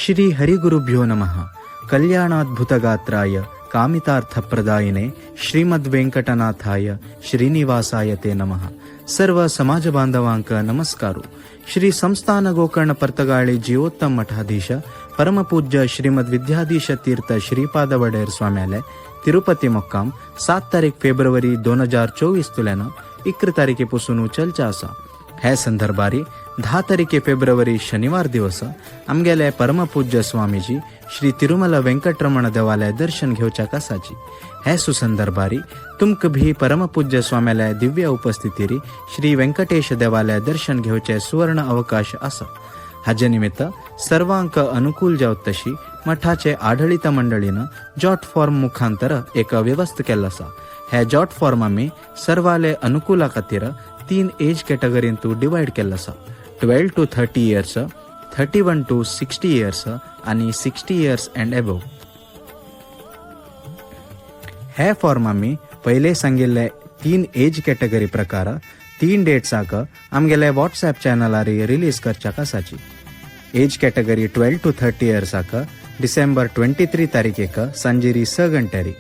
श्री हरिगुरुभ्यो नमः. कल्याणाद्भुतगात्राय कामितार्थप्रदायिने श्रीमद्वेंकटनाथाय श्रीनिवासाय ते नमः. सर्व समाज बांधवांक नमस्कारू. श्री संस्थान गोकर्ण पर्तगाळी जीवोत्तम मठाधीश परमपूज्य श्रीमद विद्याधीश तीर्थ श्रीपाद वडेर स्वाम्यालय तिरुपती मुक्काम 7 तारीख फेब्रुवारी 2024 तुल्यानं 1 तारखेपासून उचलचा असा. हे संदर्भारी 10 तारीख फेब्रुवारी शनिवार दिवस आमगेले परमपूज्य स्वामीजी श्री तिरुमला वेंकटरमण देवालय दर्शन घेवच्या कसाची. हे सुसंदर्भारी तुमक भी परमपूज्य स्वाम्यालय दिव्य उपस्थितीरी श्री वेंकटेश देवालय दर्शन घेवचे सुवर्ण अवकाश असा. हाजे निमित्त सर्वांक अनुकूल जावत तशी मठाचे आढळित मंडळीनं जॉट फॉर्म मुखांतर एक व्यवस्थ केला असा. हे जॉट फॉर्म आम्ही सर्वाले अनुकूला खातीर 3 एज कॅटेगरींतू डिवाइड केला असा. 12 to 30 years, 31 to 60 years आणि 60 years and above. हे फॉर्म आम्ही पहिले सांगिल्ले 3 एज कॅटेगरी प्रकार 3 डेट्साक आमगेले व्हॉट्सॲप चॅनलारी रिलीज करच्याक आसाची. एज कॅटेगरी 12 to 30 yearsक डिसेंबर 23 तारीखेक सांजेरी 6 गंटेरी.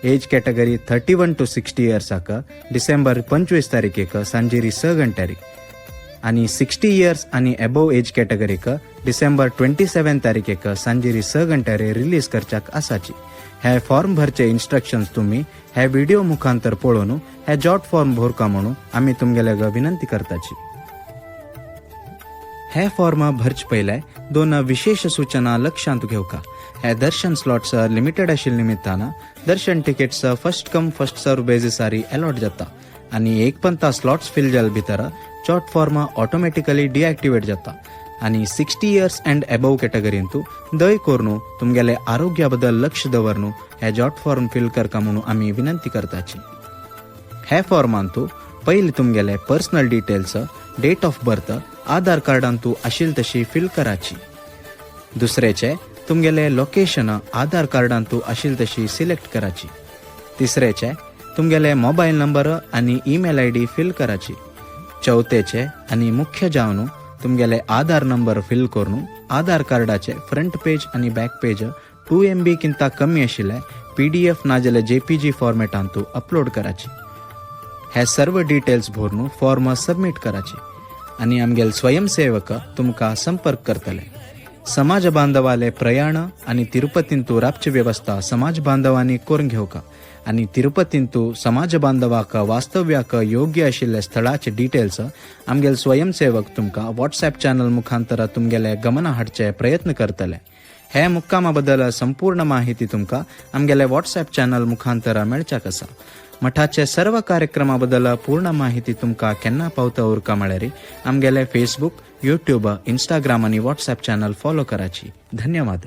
एज कॅटेगरी 31 to 60 yearsक डिसेंबर 25 तारीखेक सांजेरी 6 गंटेरी. आणि 60 years आणि अबोव एज कॅटेगरीक डिसेंबर 27 तारीखेक सांजेरी 6 गंटेरे रिलीज करच्याक आसाची. हे फॉर्म भरचे इन्स्ट्रक्शन्स तुम्ही हे व्हिडिओ मुखांतर पळोवन हे जॉट फॉर्म भरका म्हणून आम्ही तुमगेले विनंती करताची. हे फॉर्म भरच पहिले 2 विशेष सूचना लक्षांत घेवका. हे दर्शन स्लॉट्स लिमिटेड आशिल्ल्या निमित्तानं दर्शन tickets first come first serve बेजिसारी allot जाता आणि 1 स्लॉट्स फिल जाल भितर जॉट फॉर्म ऑटोमॅटिकली डिॲक्टिवेट जाता. आणि 60 years अँड अबोव कॅटेगरींतू दय करून तुमगेले आरोग्या बद्दल लक्ष दवरून हे जॉट फॉर्म फिल करका म्हणून आम्ही विनंती करताची. हे फॉर्मांतू पहिले तुमगेले personal details, date of birth Aadhaar कार्डांतू आशिल तशी फिल कराची. दुसरेचे तुमगेले लोकेशन आधार कार्डांतू आशिल तशी सिलेक्ट कराची. तिसरेचे तुमगेले मोबाईल नंबर आणि ईमेल ID फिल कराची. चौथेचे आणि मुख्य जावन तुमगेले आधार नंबर फिल करून आधार कार्डाचे फ्रंट पेज आणि बॅक पेज 2 MB किंता कमी आशिल्ले PDF नाजाल्यार JPG फॉर्मेटांतू अपलोड कराची. हे सर्व डिटेल्स भरून फॉर्म सबमिट कराची आणि आमगेले स्वयंसेवक तुमका संपर्क करतले. समाज बांधवाले प्रयाण आणि तिरुपतींतू राबची व्यवस्था समाज बांधवांनी करून घेवका आणि तिरुपतींतू समाज बांधवाक वास्तव्याक योग्य आशिल्ले स्थळाचे डिटेल्स आमगेले स्वयंसेवक तुमका व्हॉट्सॲप चॅनल मुखांतर तुमगेले गमना हाडचे प्रयत्न करतले. हे मुक्कामा बद्दल संपूर्ण माहिती तुमका आमगेले व्हॉट्सॲप चॅनल मुखांतर मेळच्याक आसा. मठाचे सर्व कार्यक्रमाबद्दल पूर्ण माहिती तुमका केन्ना पावता उरका म्हळ्यार आमगेले फेसबुक, यूट्यूब, इंस्टाग्राम आणि व्हॉट्सॲप चॅनल फॉलो कराची. धन्यवाद.